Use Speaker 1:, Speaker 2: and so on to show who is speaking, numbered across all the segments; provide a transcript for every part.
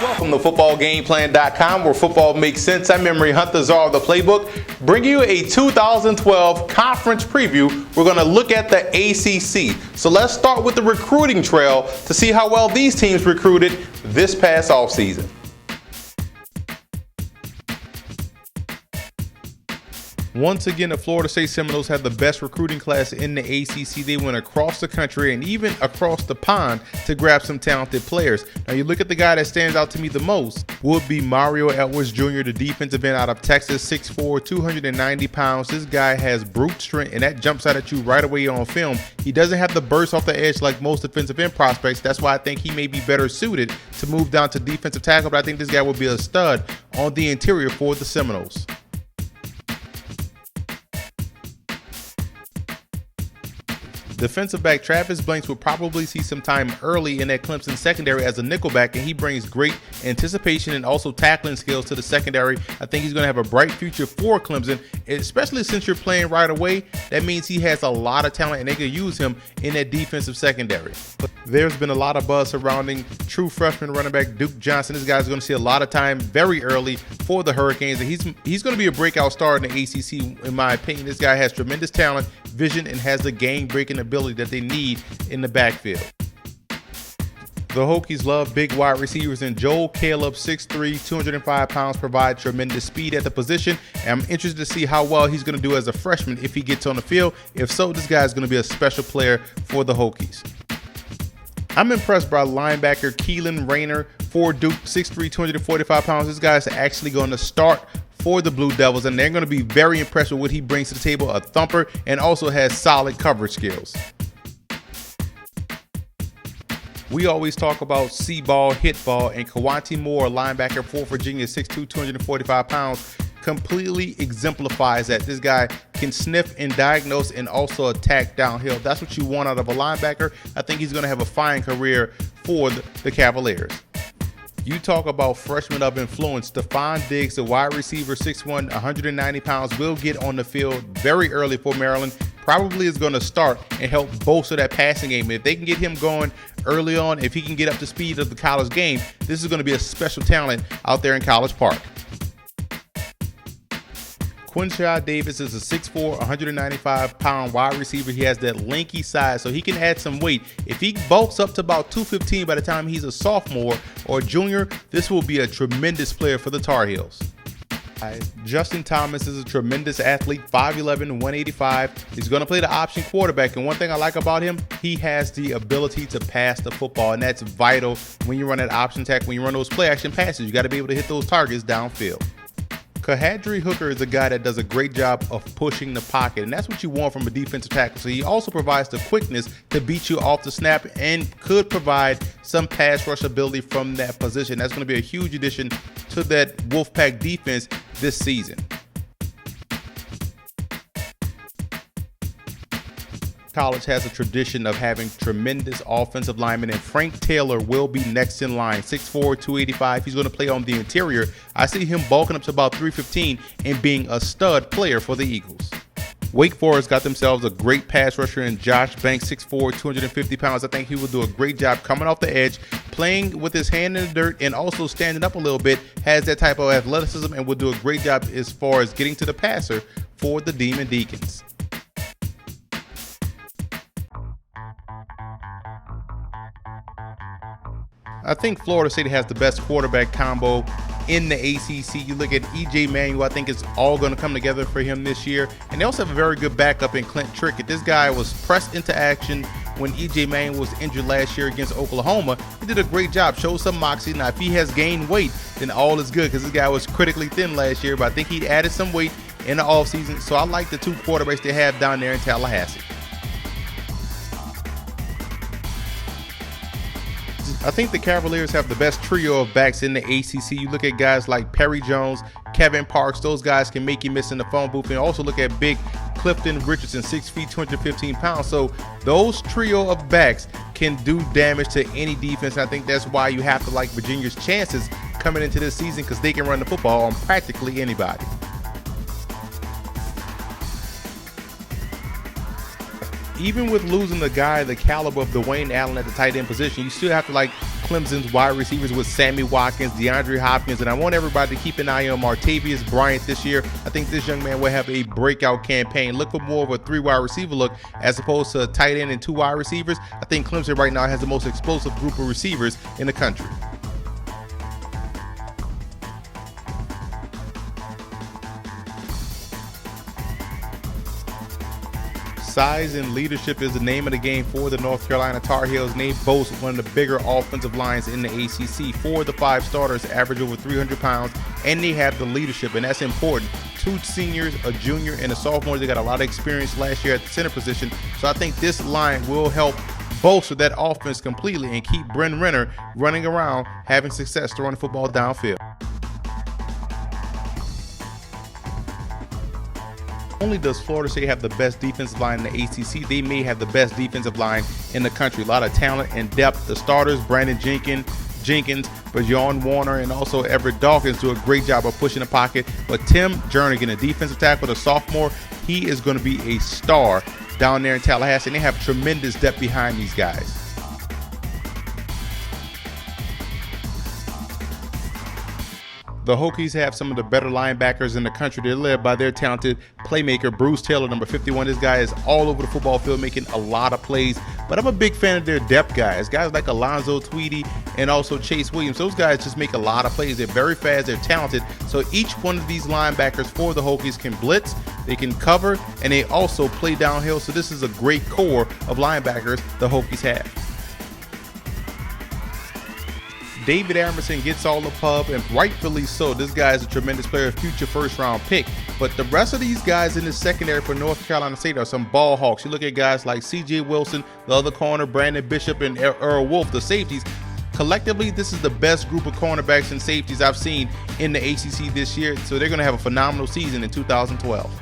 Speaker 1: Welcome to footballgameplan.com, where football makes sense. I'm Memory Hunt, the czar of the playbook, bringing you a 2012 conference preview. We're going to look at the ACC. So let's start with the recruiting trail to see how well these teams recruited this past offseason. Once again, the Florida State Seminoles had the best recruiting class in the ACC. They went across the country and even across the pond to grab some talented players. Now, you look at the guy that stands out to me the most would be Mario Edwards Jr., the defensive end out of Texas, 6'4", 290 pounds. This guy has brute strength, and that jumps out at you right away on film. He doesn't have the burst off the edge like most defensive end prospects. That's why I think he may be better suited to move down to defensive tackle, but I think this guy will be a stud on the interior for the Seminoles. Defensive back Travis Blanks will probably see some time early in that Clemson secondary as a nickelback, and he brings great anticipation and also tackling skills to the secondary. I think he's going to have a bright future for Clemson, especially since you're playing right away. That means he has a lot of talent, and they can use him in that defensive secondary. There's been a lot of buzz surrounding true freshman running back Duke Johnson. This guy's going to see a lot of time very early for the Hurricanes, and he's going to be a breakout star in the ACC, in my opinion. This guy has tremendous talent, vision, and has the game-breaking ability that they need in the backfield. The Hokies love big wide receivers, and Joel Caleb, 6'3", 205 pounds, provide tremendous speed at the position. And I'm interested to see how well he's going to do as a freshman if he gets on the field. If so, this guy is going to be a special player for the Hokies. I'm impressed by linebacker Keelan Rayner for Duke, 6'3", 245 pounds. This guy is actually going to start for the Blue Devils, and they're going to be very impressed with what he brings to the table, a thumper, and also has solid coverage skills. We always talk about see ball, hit ball, and Kawante Moore, linebacker for Virginia, 6'2", 245 pounds, completely exemplifies that. This guy can sniff and diagnose and also attack downhill. That's what you want out of a linebacker. I think he's going to have a fine career for the Cavaliers. You talk about freshmen of influence. Stephon Diggs, the wide receiver, 6'1", 190 pounds, will get on the field very early for Maryland. Probably is going to start and help bolster that passing game. If they can get him going early on, if he can get up to speed of the college game, this is going to be a special talent out there in College Park. Quinshad Davis is a 6'4", 195-pound wide receiver. He has that lanky size, so he can add some weight. If he bulks up to about 215 by the time he's a sophomore or junior, this will be a tremendous player for the Tar Heels. Justin Thomas is a tremendous athlete, 5'11", 185. He's going to play the option quarterback, and one thing I like about him, he has the ability to pass the football, and that's vital when you run that option tackle, when you run those play-action passes. You got to be able to hit those targets downfield. Kahadri Hooker is a guy that does a great job of pushing the pocket, and that's what you want from a defensive tackle. So he also provides the quickness to beat you off the snap and could provide some pass rush ability from that position. That's going to be a huge addition to that Wolfpack defense this season. College has a tradition of having tremendous offensive linemen, and Frank Taylor will be next in line, 6'4", 285. He's going to play on the interior. I see him bulking up to about 315 and being a stud player for the Eagles. Wake Forest got themselves a great pass rusher in Josh Banks, 6'4", 250 pounds. I think he will do a great job coming off the edge, playing with his hand in the dirt, and also standing up a little bit, has that type of athleticism, and will do a great job as far as getting to the passer for the Demon Deacons. I think Florida State has the best quarterback combo in the ACC. You look at E.J. Manuel, I think it's all going to come together for him this year. And they also have a very good backup in Clint Trickett. This guy was pressed into action when E.J. Manuel was injured last year against Oklahoma. He did a great job, showed some moxie. Now, if he has gained weight, then all is good, because this guy was critically thin last year. But I think he added some weight in the offseason. So I like the two quarterbacks they have down there in Tallahassee. I think the Cavaliers have the best trio of backs in the ACC. You look at guys like Perry Jones, Kevin Parks. Those guys can make you miss in the phone booth. And also look at big Clifton Richardson, 6 feet, 215 pounds. So those trio of backs can do damage to any defense. And I think that's why you have to like Virginia's chances coming into this season, because they can run the football on practically anybody. Even with losing the guy the caliber of Dwayne Allen at the tight end position, you still have to like Clemson's wide receivers with Sammy Watkins, DeAndre Hopkins, and I want everybody to keep an eye on Martavius Bryant this year. I think this young man will have a breakout campaign. Look for more of a 3 wide receiver look as opposed to a tight end and 2 wide receivers. I think Clemson right now has the most explosive group of receivers in the country. Size and leadership is the name of the game for the North Carolina Tar Heels, and they boast one of the bigger offensive lines in the ACC. 4 of the 5 starters average over 300 pounds, and they have the leadership, and that's important. 2 seniors, a junior, and a sophomore. They got a lot of experience last year at the center position, so I think this line will help bolster that offense completely and keep Bryn Renner running around, having success throwing the football downfield. Not only does Florida State have the best defensive line in the ACC, they may have the best defensive line in the country. A lot of talent and depth. The starters, Brandon Jenkins, Bajon Warner, and also Everett Dawkins do a great job of pushing the pocket. But Tim Jernigan, a defensive tackle, the sophomore, he is going to be a star down there in Tallahassee, and they have tremendous depth behind these guys. The Hokies have some of the better linebackers in the country. They're led by their talented playmaker, Bruce Taylor, number 51. This guy is all over the football field making a lot of plays, but I'm a big fan of their depth guys like Alonzo Tweedy and also Chase Williams. Those guys just make a lot of plays. They're very fast, they're talented, so each one of these linebackers for the Hokies can blitz, they can cover, and they also play downhill, so this is a great core of linebackers the Hokies have. David Amerson gets all the pub, and rightfully so. This guy is a tremendous player, a future first-round pick. But the rest of these guys in the secondary for North Carolina State are some ball hawks. You look at guys like C.J. Wilson, the other corner, Brandon Bishop, and Earl Wolf, the safeties. Collectively, this is the best group of cornerbacks and safeties I've seen in the ACC this year, so they're going to have a phenomenal season in 2012.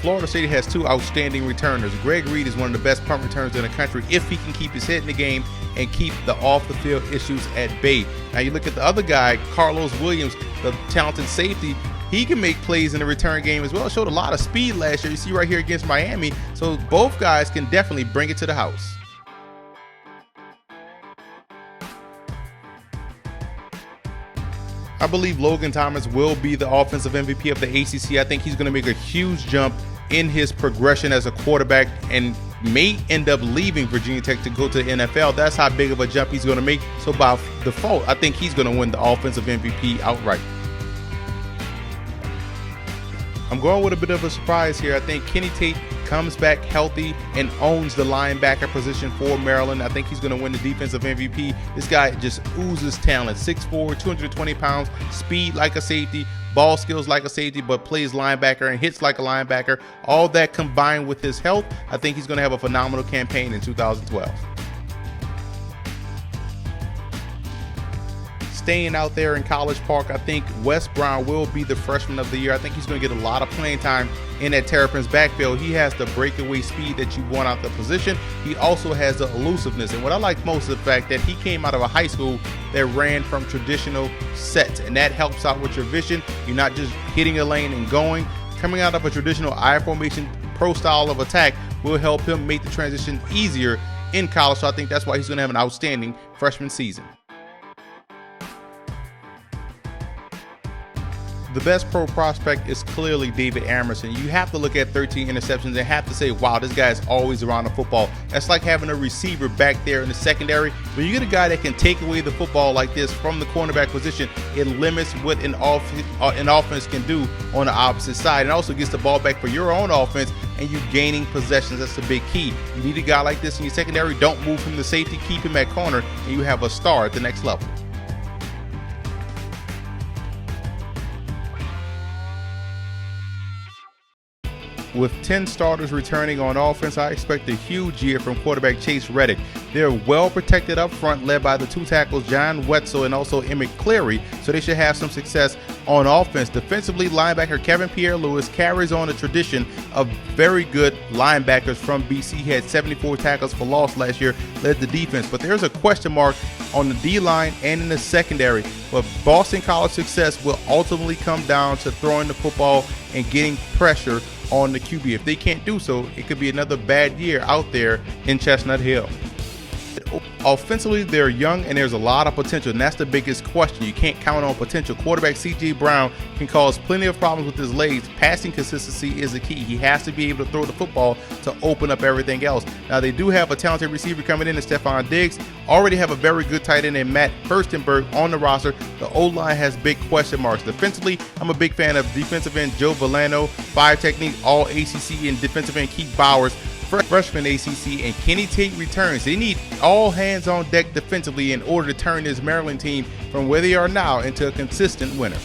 Speaker 1: Florida State has 2 outstanding returners. Greg Reed is one of the best punt returners in the country if he can keep his head in the game and keep the off-the-field issues at bay. Now you look at the other guy, Carlos Williams, the talented safety. He can make plays in the return game as well. Showed a lot of speed last year. You see right here against Miami. So both guys can definitely bring it to the house. I believe Logan Thomas will be the offensive MVP of the ACC. I think he's going to make a huge jump in his progression as a quarterback and may end up leaving Virginia Tech to go to the NFL. That's how big of a jump he's going to make. So by default, I think he's going to win the offensive MVP outright. I'm going with a bit of a surprise here. I think Kenny Tate comes back healthy and owns the linebacker position for Maryland. I think he's going to win the defensive MVP. This guy just oozes talent. 6'4", 220 pounds, speed like a safety, ball skills like a safety, but plays linebacker and hits like a linebacker. All that combined with his health, I think he's going to have a phenomenal campaign in 2012. Staying out there in College Park, I think Wes Brown will be the freshman of the year. I think he's going to get a lot of playing time in that Terrapins backfield. He has the breakaway speed that you want out the position. He also has the elusiveness. And what I like most is the fact that he came out of a high school that ran from traditional sets, and that helps out with your vision. You're not just hitting a lane and going. Coming out of a traditional I formation pro style of attack will help him make the transition easier in college. So I think that's why he's going to have an outstanding freshman season. The best pro prospect is clearly David Amerson. You have to look at 13 interceptions and have to say, wow, this guy is always around the football. That's like having a receiver back there in the secondary. When you get a guy that can take away the football like this from the cornerback position, it limits what an offense can do on the opposite side, and also gets the ball back for your own offense and you gaining possessions. That's the big key. You need a guy like this in your secondary. Don't move from the safety, keep him at corner, and you have a star at the next level. With 10 starters returning on offense, I expect a huge year from quarterback Chase Reddick. They're well protected up front, led by the 2 tackles John Wetzel and also Emmett Cleary, so they should have some success on offense. Defensively, linebacker Kevin Pierre-Louis carries on the tradition of very good linebackers from BC. He had 74 tackles for loss last year, led the defense, but there's a question mark on the D-line and in the secondary. But Boston College success will ultimately come down to throwing the football and getting pressure on the QB. If they can't do so, it could be another bad year out there in Chestnut Hill. Offensively, they're young and there's a lot of potential, and that's the biggest question. You can't count on potential. Quarterback C.J. Brown can cause plenty of problems with his legs. Passing consistency is the key. He has to be able to throw the football to open up everything else. Now, they do have a talented receiver coming in Stephon Diggs. Already have a very good tight end in Matt Furstenberg on the roster. The O-line has big question marks. Defensively, I'm a big fan of defensive end Joe Villano, 5 technique, all ACC, and defensive end Keith Bowers, freshman ACC, and Kenny Tate returns. They need all hands on deck defensively in order to turn this Maryland team from where they are now into a consistent winner.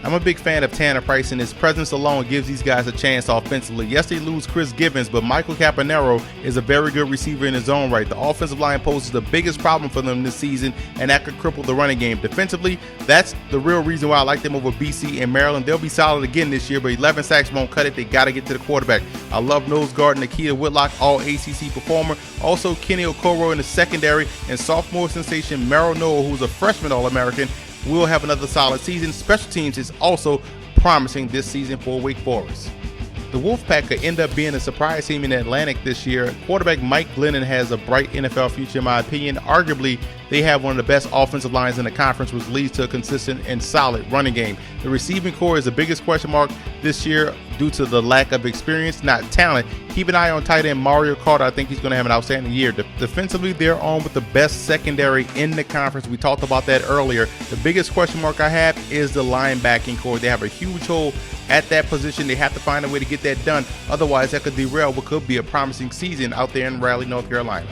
Speaker 1: I'm a big fan of Tanner Price, and his presence alone gives these guys a chance offensively. Yes, they lose Chris Givens, but Michael Campanaro is a very good receiver in his own right. The offensive line poses the biggest problem for them this season, and that could cripple the running game. Defensively, that's the real reason why I like them over BC and Maryland. They'll be solid again this year, but 11 sacks won't cut it. They got to get to the quarterback. I love nose guard Nakia Whitlock, all ACC performer. Also, Kenny Okoro in the secondary, and sophomore sensation Merrill Noah, who's a freshman All-American, will have another solid season. Special teams is also promising this season for Wake Forest. The Wolfpack could end up being a surprise team in the Atlantic this year. Quarterback Mike Glennon has a bright NFL future, in my opinion. Arguably, they have one of the best offensive lines in the conference, which leads to a consistent and solid running game. The receiving core is the biggest question mark this year due to the lack of experience, not talent. Keep an eye on tight end Mario Carter. I think he's going to have an outstanding year. Defensively, they're on with the best secondary in the conference. We talked about that earlier. The biggest question mark I have is the linebacking core. They have a huge hole at that position. They have to find a way to get that done. Otherwise, that could derail what could be a promising season out there in Raleigh, North Carolina.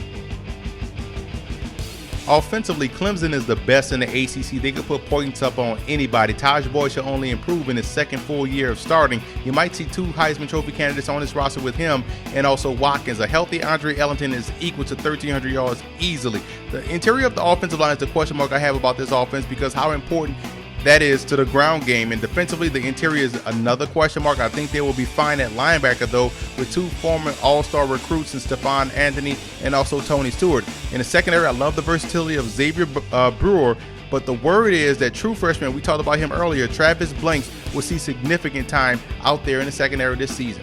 Speaker 1: Offensively, Clemson is the best in the ACC. They could put points up on anybody. Taj Boyd should only improve in his second full year of starting. You might see 2 Heisman Trophy candidates on this roster with him, and also Watkins. A healthy Andre Ellington is equal to 1,300 yards easily. The interior of the offensive line is the question mark I have about this offense, because how important that is to the ground game. And defensively, the interior is another question mark. I think they will be fine at linebacker, though, with 2 former all-star recruits in Stephon Anthony and also Tony Stewart. In the secondary, I love the versatility of Xavier Brewer, but the word is that true freshman, we talked about him earlier, Travis Blanks, will see significant time out there in the secondary this season.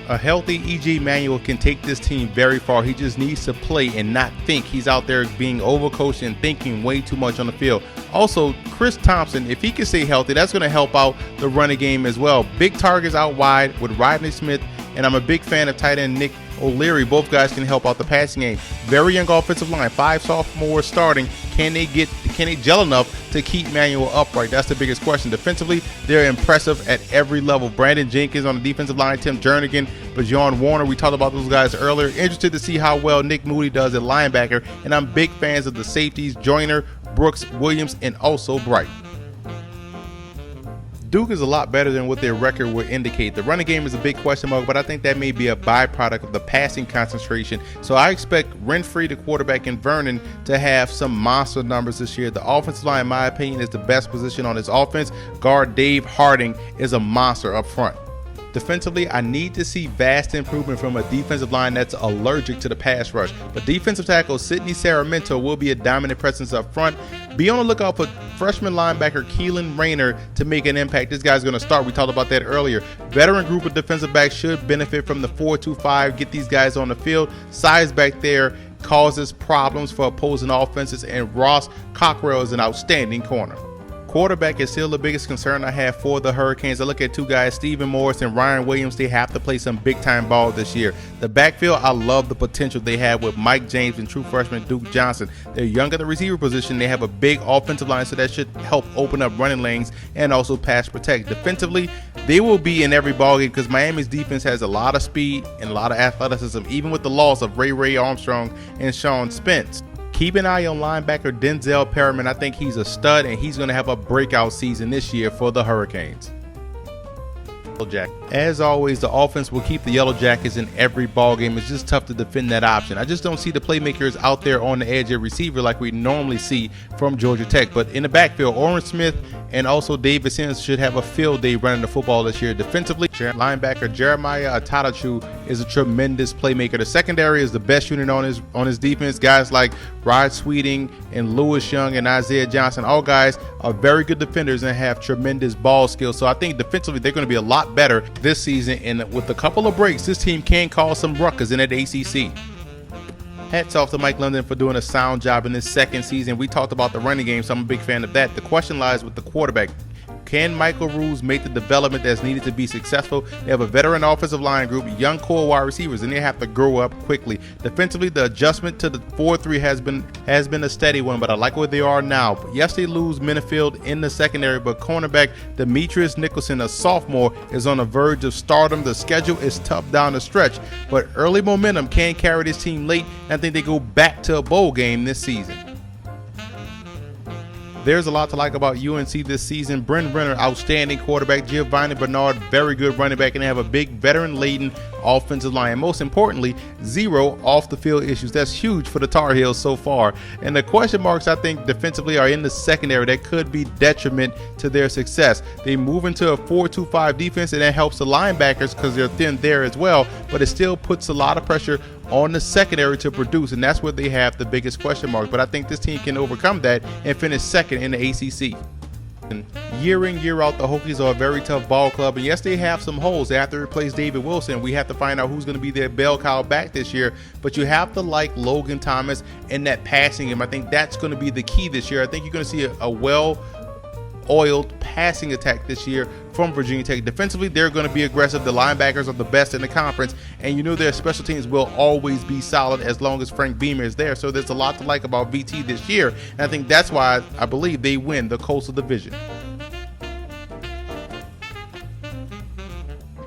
Speaker 1: A healthy E.J. Manuel can take this team very far. He just needs to play and not think. He's out there being overcoached and thinking way too much on the field. Also, Chris Thompson, if he can stay healthy, that's going to help out the running game as well. Big targets out wide with Rodney Smith, and I'm a big fan of tight end Nick O'Leary. Both guys can help out the passing game. Very young offensive line, 5 sophomores starting. Can they gel enough to keep Manuel upright? That's the biggest question. Defensively, they're impressive at every level. Brandon Jenkins on the defensive line, Tim Jernigan, Bajon Warner, we talked about those guys earlier. Interested to see how well Nick Moody does at linebacker, and I'm big fans of the safeties, Joyner, Brooks, Williams, and also Bright. Duke is a lot better than what their record would indicate. The running game is a big question mark, but I think that may be a byproduct of the passing concentration. So I expect Renfrey, the quarterback, and Vernon to have some monster numbers this year. The offensive line, in my opinion, is the best position on this offense. Guard Dave Harding is a monster up front. Defensively, I need to see vast improvement from a defensive line that's allergic to the pass rush. But defensive tackle Sidney Sarmiento will be a dominant presence up front. Be on the lookout for freshman linebacker Keelan Rayner to make an impact. This guy's going to start. We talked about that earlier. Veteran group of defensive backs should benefit from the 4-2-5. Get these guys on the field. Size back there causes problems for opposing offenses, and Ross Cockrell is an outstanding corner. Quarterback is still the biggest concern I have for the Hurricanes. I look at 2 guys, Stephen Morris and Ryan Williams. They have to play some big-time ball this year. The backfield, I love the potential they have with Mike James and true freshman Duke Johnson. They're young at the receiver position. They have a big offensive line, so that should help open up running lanes and also pass protect. Defensively, they will be in every ballgame because Miami's defense has a lot of speed and a lot of athleticism, even with the loss of Ray Armstrong and Sean Spence. Keep an eye on linebacker Denzel Perriman. I think he's a stud, and he's going to have a breakout season this year for the Hurricanes. As always, the offense will keep the Yellow Jackets in every ball game. It's just tough to defend that option. I just don't see the playmakers out there on the edge at receiver like we normally see from Georgia Tech. But in the backfield, Oren Smith and also David Sims should have a field day running the football this year. Defensively, linebacker Jeremiah Atatachu is a tremendous playmaker. The secondary is the best unit on his defense. Guys like Rod Sweeting and Lewis Young and Isaiah Johnson, all guys are very good defenders and have tremendous ball skills. So I think defensively they're going to be a lot better this season. And with a couple of breaks, this team can cause some ruckus in that ACC. Hats off to Mike London for doing a sound job in this second season. We talked about the running game, so I'm a big fan of that. The question lies with the quarterback. Can Michael Rules make the development that's needed to be successful? They have a veteran offensive line group, young core wide receivers, and they have to grow up quickly. Defensively, the adjustment to the 4-3 has been a steady one, but I like where they are now. But yes, they lose Minifield in the secondary, but cornerback Demetrius Nicholson, a sophomore, is on the verge of stardom. The schedule is tough down the stretch, but early momentum can carry this team late, and I think they go back to a bowl game this season. There's a lot to like about UNC this season. Brent Renner, outstanding quarterback. Giovanni Bernard, very good running back. And they have a big veteran-laden offensive line. And most importantly, 0 off-the-field issues. That's huge for the Tar Heels so far. And the question marks, I think, defensively are in the secondary that could be detriment to their success. They move into a 4-2-5 defense, and that helps the linebackers because they're thin there as well. But it still puts a lot of pressure on the secondary to produce, and that's where they have the biggest question mark. But I think this team can overcome that and finish second in the ACC. And year in, year out, the Hokies are a very tough ball club, and yes, they have some holes. They have to replace David Wilson. We have to find out who's going to be their bell cow back this year, but you have to like Logan Thomas in that passing game. I think that's going to be the key this year. I think you're going to see a well-oiled passing attack this year from Virginia Tech. Defensively, they're going to be aggressive. The linebackers are the best in the conference, and you know their special teams will always be solid as long as Frank Beamer is there. So there's a lot to like about VT this year, and I think that's why I believe they win the Coastal Division.